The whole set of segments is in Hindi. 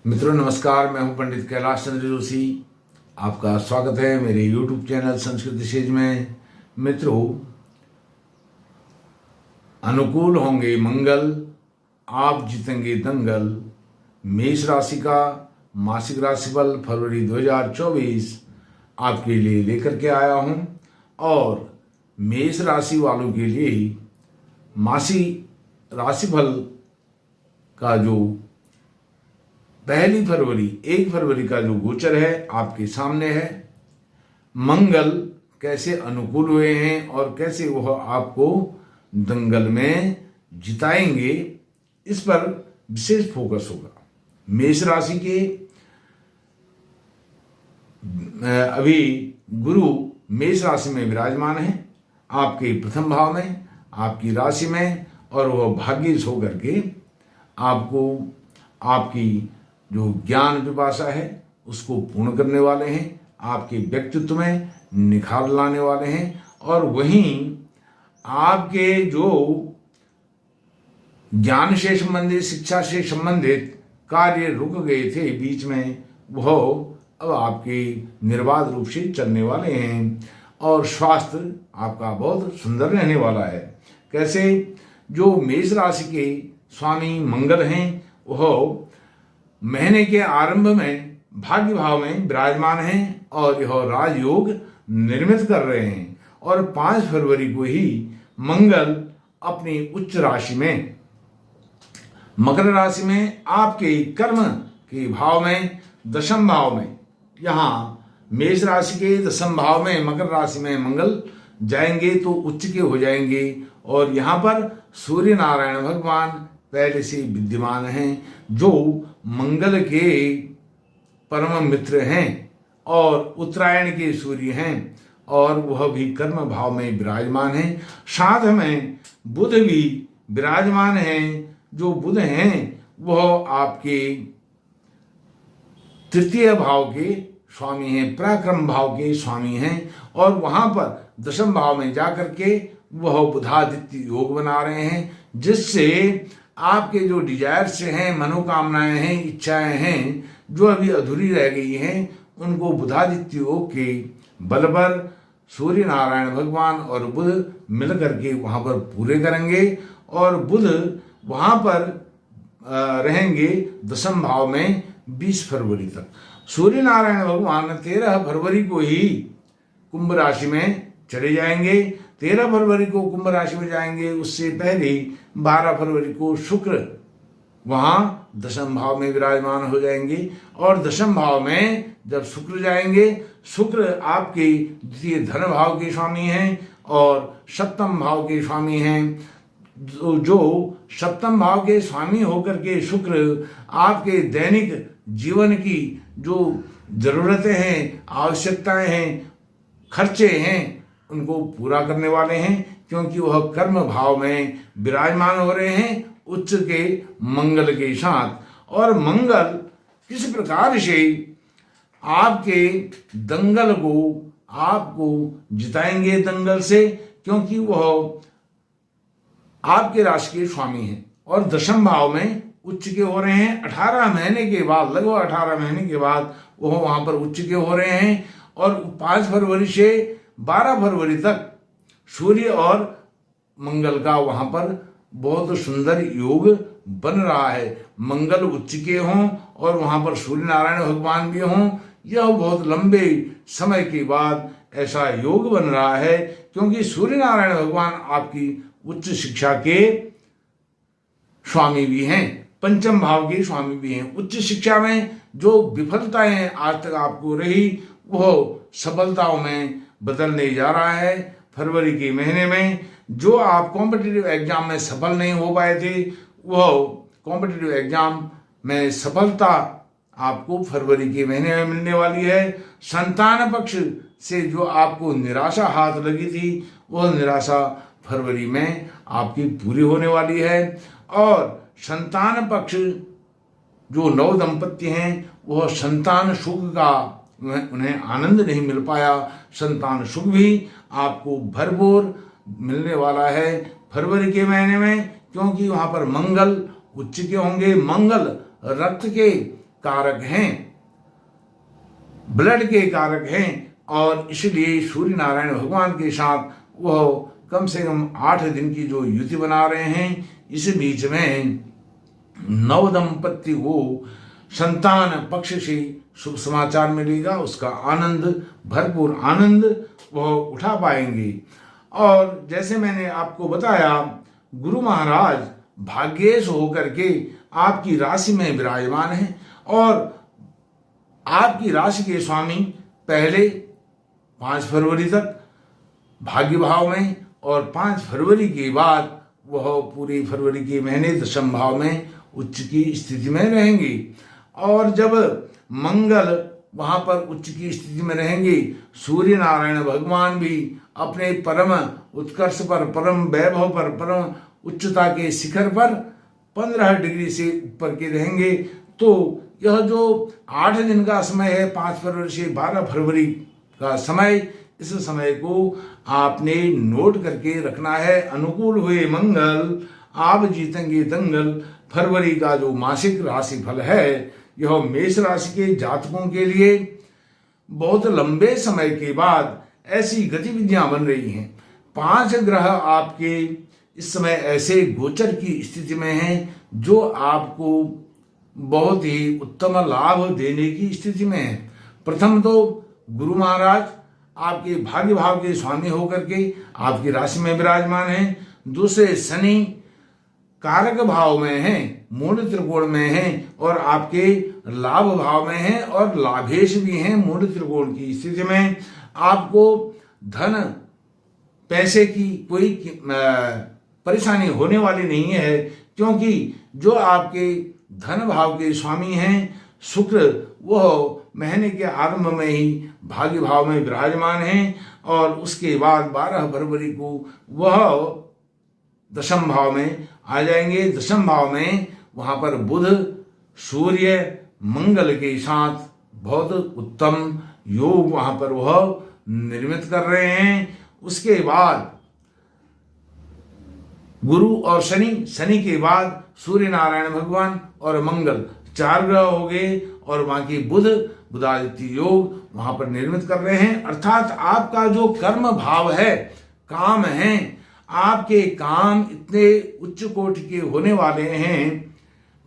मित्रों नमस्कार, मैं हूं पंडित कैलाश चंद्र जोशी। आपका स्वागत है मेरे YouTube चैनल संस्कृति सेज में। मित्रों, अनुकूल होंगे मंगल, आप जीतेंगे दंगल। मेष राशि का मासिक राशिफल फरवरी 2024 आपके लिए लेकर के आया हूं और मेष राशि वालों के लिए मासिक राशिफल का जो 1 फरवरी का जो गोचर है आपके सामने है। मंगल कैसे अनुकूल हुए हैं और कैसे वह आपको दंगल में जिताएंगे, इस पर विशेष फोकस होगा। मेष राशि के अभी गुरु मेष राशि में विराजमान है, आपके प्रथम भाव में, आपकी राशि में, और वह भाग्यश होकर के आपको आपकी जो ज्ञान पिपासा है उसको पूर्ण करने वाले हैं, आपके व्यक्तित्व में निखार लाने वाले हैं। और वहीं आपके जो ज्ञान से संबंधित, शिक्षा से संबंधित कार्य रुक गए थे बीच में, वह अब आपके निर्बाध रूप से चलने वाले हैं। और स्वास्थ्य आपका बहुत सुंदर रहने वाला है। कैसे? जो मेष राशि के स्वामी मंगल हैं वह महीने के आरंभ में भाग्य भाव में विराजमान हैं और यह राजयोग निर्मित कर रहे हैं। और 5 फरवरी को ही मंगल अपनी उच्च राशि में मकर राशि में आपके कर्म के भाव में, दशम भाव में, यहाँ मेष राशि के दशम भाव में मकर राशि में मंगल जाएंगे तो उच्च के हो जाएंगे। और यहाँ पर सूर्य नारायण भगवान पहले से विद्यमान हैं, जो मंगल के परम मित्र हैं और उत्तरायण के सूर्य हैं, और वह भी कर्म भाव में विराजमान हैं। साथ में बुध भी विराजमान हैं। जो बुध हैं वह आपके तृतीय भाव के स्वामी हैं, पराक्रम भाव के स्वामी हैं, और वहां पर दशम भाव में जाकर के वह बुधादित्य योग बना रहे हैं, जिससे आपके जो डिजायर्स हैं, मनोकामनाएं हैं, इच्छाएं हैं, जो अभी अधूरी रह गई हैं, उनको बुधादित्य योग के बल पर सूर्य नारायण भगवान और बुध मिलकर के वहां पर पूरे करेंगे। और बुध वहां पर रहेंगे दशम भाव में 20 फरवरी तक। सूर्य नारायण भगवान 13 फरवरी को ही कुंभ राशि में चले जाएंगे। 13 फरवरी को कुंभ राशि में जाएंगे। उससे पहले 12 फरवरी को शुक्र वहां दशम भाव में विराजमान हो जाएंगे। और दशम भाव में जब शुक्र जाएंगे, शुक्र आपके द्वितीय धन भाव के स्वामी हैं और सप्तम भाव के स्वामी हैं। जो सप्तम भाव के स्वामी होकर के शुक्र आपके दैनिक जीवन की जो जरूरतें हैं, आवश्यकताएं हैं, खर्चे हैं, उनको पूरा करने वाले हैं, क्योंकि वह कर्म भाव में विराजमान हो रहे हैं उच्च के मंगल के साथ। और मंगल किस प्रकार से आपके दंगल को आपको जिताएंगे दंगल से, क्योंकि वह आपके राशि के स्वामी हैं और दशम भाव में उच्च के हो रहे हैं। 18 महीने के बाद, लगभग 18 महीने के बाद वह वहां पर उच्च के हो रहे हैं। और 5 फरवरी से 12 फरवरी तक सूर्य और मंगल का वहां पर बहुत सुंदर योग बन रहा है। मंगल उच्च के हों और वहां पर सूर्य नारायण भगवान भी हों, यह बहुत लंबे समय के बाद ऐसा योग बन रहा है, क्योंकि सूर्य नारायण भगवान आपकी उच्च शिक्षा के स्वामी भी हैं, पंचम भाव के स्वामी भी हैं। उच्च शिक्षा में जो विफलताएं आज तक आपको रही, वह सफलताओं में बदलने जा रहा है। फरवरी के महीने में जो आप कॉम्पिटिटिव एग्जाम में सफल नहीं हो पाए थे, वह कॉम्पिटिटिव एग्जाम में सफलता आपको फरवरी के महीने में मिलने वाली है। संतान पक्ष से जो आपको निराशा हाथ लगी थी, वह निराशा फरवरी में आपकी पूरी होने वाली है। और संतान पक्ष जो नव दंपत्ति हैं, वह संतान सुख का उन्हें आनंद नहीं मिल पाया, संतान सुख भी आपको भरपूर मिलने वाला है फरवरी के महीने में, क्योंकि वहां पर मंगल उच्च के होंगे। मंगल रक्त के कारक हैं, ब्लड के कारक हैं, और इसलिए सूर्य नारायण भगवान के साथ वह कम से कम 8 दिन की जो युति बना रहे हैं, इस बीच में नव दंपति को संतान पक्ष से शुभ समाचार मिलेगा, उसका आनंद, भरपूर आनंद वह उठा पाएंगे। और जैसे मैंने आपको बताया, गुरु महाराज भाग्येश होकर के आपकी राशि में विराजमान हैं, और आपकी राशि के स्वामी पहले 5 फरवरी तक भाग्य भाव में, और 5 फरवरी के बाद वह पूरी फरवरी के महीने दशम भाव में उच्च की स्थिति में रहेंगे। और जब मंगल वहां पर उच्च की स्थिति में रहेंगे, सूर्य नारायण भगवान भी अपने परम उत्कर्ष पर, परम वैभव पर, परम उच्चता के शिखर पर 15 डिग्री से ऊपर के रहेंगे। तो यह जो 8 दिन का समय है, 5 फरवरी से 12 फरवरी का समय, इस समय को आपने नोट करके रखना है। अनुकूल हुए मंगल, आप जीतेंगे दंगल। फरवरी का जो मासिक राशि फल है, यह मेष राशि के जातकों के लिए बहुत लंबे समय के बाद ऐसी गतिविधियां बन रही हैं। 5 ग्रह आपके इस समय ऐसे गोचर की स्थिति में हैं जो आपको बहुत ही उत्तम लाभ देने की स्थिति में है। प्रथम तो गुरु महाराज आपके भाग्य भाव के स्वामी होकर के आपकी राशि में विराजमान हैं। दूसरे शनि कारक भाव में हैं, मूल त्रिकोण में हैं, और आपके लाभ भाव में हैं, और लाभेश भी हैं मूल त्रिकोण की स्थिति में। आपको धन पैसे की कोई परेशानी होने वाली नहीं है, क्योंकि जो आपके धन भाव के स्वामी हैं शुक्र, वह महीने के आरंभ में ही भाग्य भाव में विराजमान हैं, और उसके बाद 12 फरवरी को वह दशम भाव में आ जाएंगे। दशम भाव में वहां पर बुध सूर्य मंगल के साथ बहुत उत्तम योग वहां पर वह निर्मित कर रहे हैं। उसके बाद गुरु और शनि, शनि के बाद सूर्य नारायण भगवान और मंगल, 4 ग्रह हो गए, और वहां की बुध, बुधादित्य योग वहां पर निर्मित कर रहे हैं। अर्थात आपका जो कर्म भाव है, काम है, आपके काम इतने उच्च कोटि के होने वाले हैं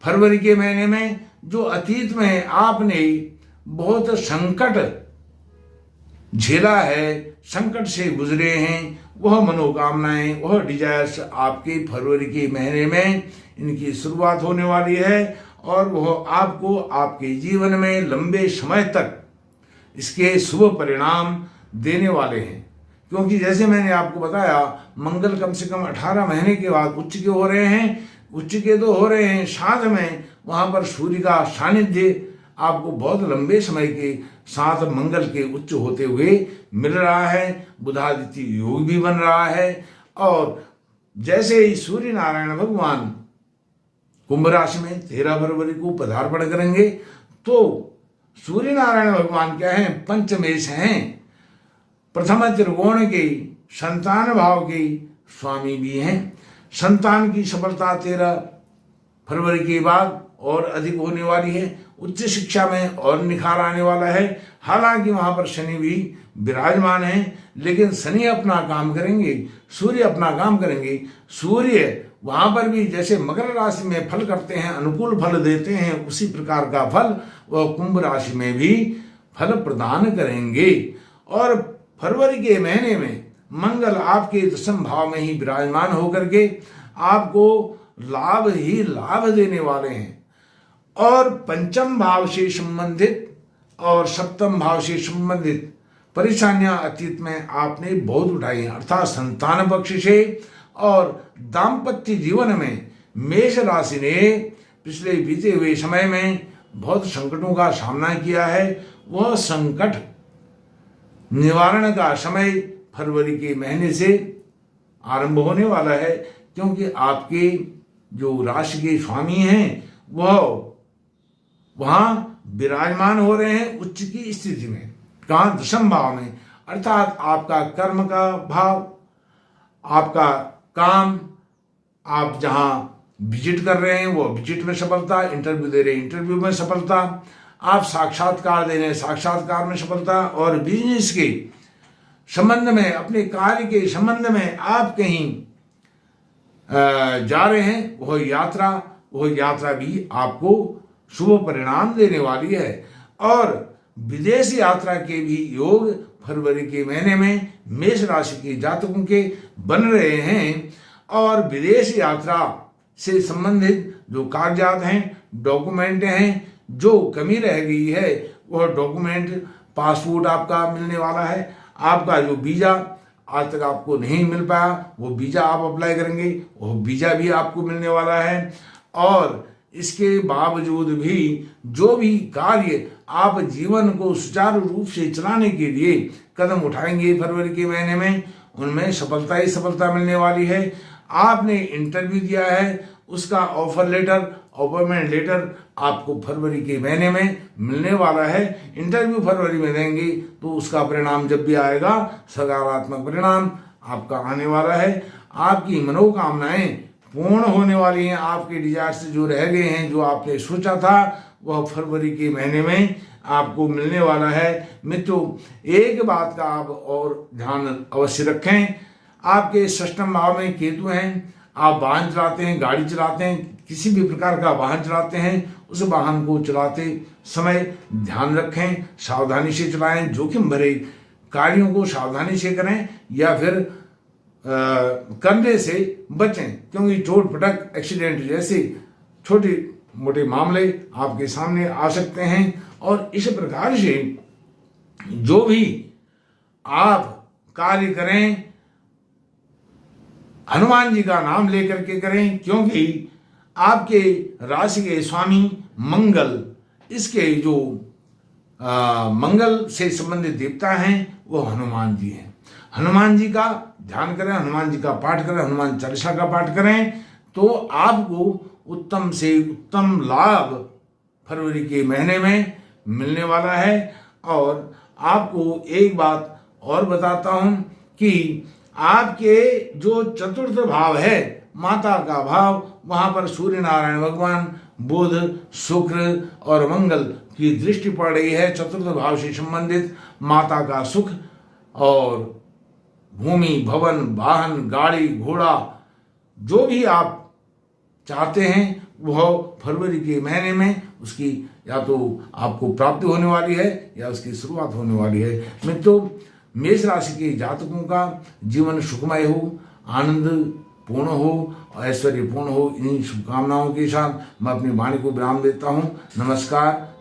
फरवरी के महीने में, जो अतीत में आपने बहुत संकट झेला है, संकट से गुजरे हैं, वह मनोकामनाएं, वह डिजायर्स आपके फरवरी के महीने में इनकी शुरुआत होने वाली है, और वह आपको आपके जीवन में लंबे समय तक इसके शुभ परिणाम देने वाले हैं। क्योंकि जैसे मैंने आपको बताया, मंगल कम से कम 18 महीने के बाद उच्च के हो रहे हैं। उच्च के तो हो रहे हैं, साथ में वहां पर सूर्य का सानिध्य आपको बहुत लंबे समय के साथ मंगल के उच्च होते हुए मिल रहा है। बुधादित्य योग भी बन रहा है, और जैसे ही सूर्य नारायण भगवान कुंभ राशि में 13 फरवरी को पदार्पण करेंगे, तो सूर्य नारायण भगवान क्या है, पंचमेश हैं, प्रथम त्रिकोण के संतान भाव के स्वामी भी हैं। संतान की सफलता 13 फरवरी के बाद और अधिक होने वाली है। उच्च शिक्षा में और निखार आने वाला है। हालांकि वहां पर शनि भी विराजमान है, लेकिन शनि अपना काम करेंगे, सूर्य अपना काम करेंगे। सूर्य वहां पर भी जैसे मकर राशि में फल करते हैं, अनुकूल फल देते हैं, उसी प्रकार का फल वह कुंभ राशि में भी फल प्रदान करेंगे। और फरवरी के महीने में मंगल आपके दशम भाव में ही विराजमान होकर के आपको लाभ ही लाभ देने वाले हैं। और पंचम भाव से संबंधित और सप्तम भाव से संबंधित परेशानियां अतीत में आपने बहुत उठाई हैं, अर्थात संतान पक्ष से और दाम्पत्य जीवन में मेष राशि ने पिछले बीते हुए समय में बहुत संकटों का सामना किया है। वह संकट निवारण का समय फरवरी के महीने से आरंभ होने वाला है, क्योंकि आपके जो राशि के स्वामी हैं वह वहां विराजमान हो रहे हैं उच्च की स्थिति में। कहाँ? दशम भाव में, अर्थात आपका कर्म का भाव, आपका काम, आप जहां विजिट कर रहे हैं वो विजिट में सफलता, इंटरव्यू दे रहे हैं इंटरव्यू में सफलता, आप साक्षात्कार दे रहे हैं साक्षात्कार में सफलता, और बिजनेस के संबंध में, अपने कार्य के संबंध में आप कहीं जा रहे हैं, वह यात्रा भी आपको शुभ परिणाम देने वाली है। और विदेश यात्रा के भी योग फरवरी के महीने में मेष राशि के जातकों के बन रहे हैं। और विदेश यात्रा से संबंधित जो कागजात हैं, डॉक्यूमेंट हैं, जो कमी रह गई है वह डॉक्यूमेंट, पासपोर्ट आपका मिलने वाला है। आपका जो वीजा आज तक आपको नहीं मिल पाया वो वीजा आप अप्लाई करेंगे, वो वीजा भी आपको मिलने वाला है। और इसके बावजूद भी जो भी कार्य आप जीवन को सुचारू रूप से चलाने के लिए कदम उठाएंगे फरवरी के महीने में, उनमें सफलता ही सफलता मिलने वाली है। आपने इंटरव्यू दिया है, उसका ऑफर लेटर, अपॉइंटमेंट लेटर आपको फरवरी के महीने में मिलने वाला है। इंटरव्यू फरवरी में देंगे तो उसका परिणाम जब भी आएगा सकारात्मक परिणाम आपका आने वाला है। आपकी मनोकामनाएं पूर्ण होने वाली हैं, आपके डिजायर्स जो रह गए हैं, जो आपने सोचा था वह फरवरी के महीने में आपको मिलने वाला है। मित्रों, एक बात का आप और ध्यान अवश्य रखें, आपके षष्ठम भाव में केतु हैं, आप वाहन चलाते हैं, गाड़ी चलाते हैं, किसी भी प्रकार का वाहन चलाते हैं, उस वाहन को चलाते समय ध्यान रखें, सावधानी से चलाएं, जोखिम भरे कार्यों को सावधानी से करें या फिर करने से बचें, क्योंकि चोट पटक एक्सीडेंट जैसे छोटे मोटे मामले आपके सामने आ सकते हैं। और इस प्रकार से जो भी आप कार्य करें हनुमान जी का नाम लेकर के करें, क्योंकि आपके राशि के स्वामी मंगल, इसके जो मंगल से संबंधित देवता हैं वो हनुमान जी हैं। हनुमान जी का ध्यान करें, हनुमान जी का पाठ करें, हनुमान चालीसा का पाठ करें तो आपको उत्तम से उत्तम लाभ फरवरी के महीने में मिलने वाला है। और आपको एक बात और बताता हूं कि आपके जो चतुर्थ भाव है, माता का भाव, वहां पर सूर्य नारायण भगवान, बुध, शुक्र और मंगल की दृष्टि पड़ रही है। चतुर्थ भाव से संबंधित माता का सुख और भूमि, भवन, वाहन, गाड़ी, घोड़ा जो भी आप चाहते हैं वह फरवरी के महीने में उसकी या तो आपको प्राप्ति होने वाली है या उसकी शुरुआत होने वाली है। मित्रों, मेष राशि के जातकों का जीवन सुखमय हो, आनंद पूर्ण हो, ऐश्वर्य पूर्ण हो, इन शुभकामनाओं के साथ मैं अपनी वाणी को विराम देता हूँ। नमस्कार।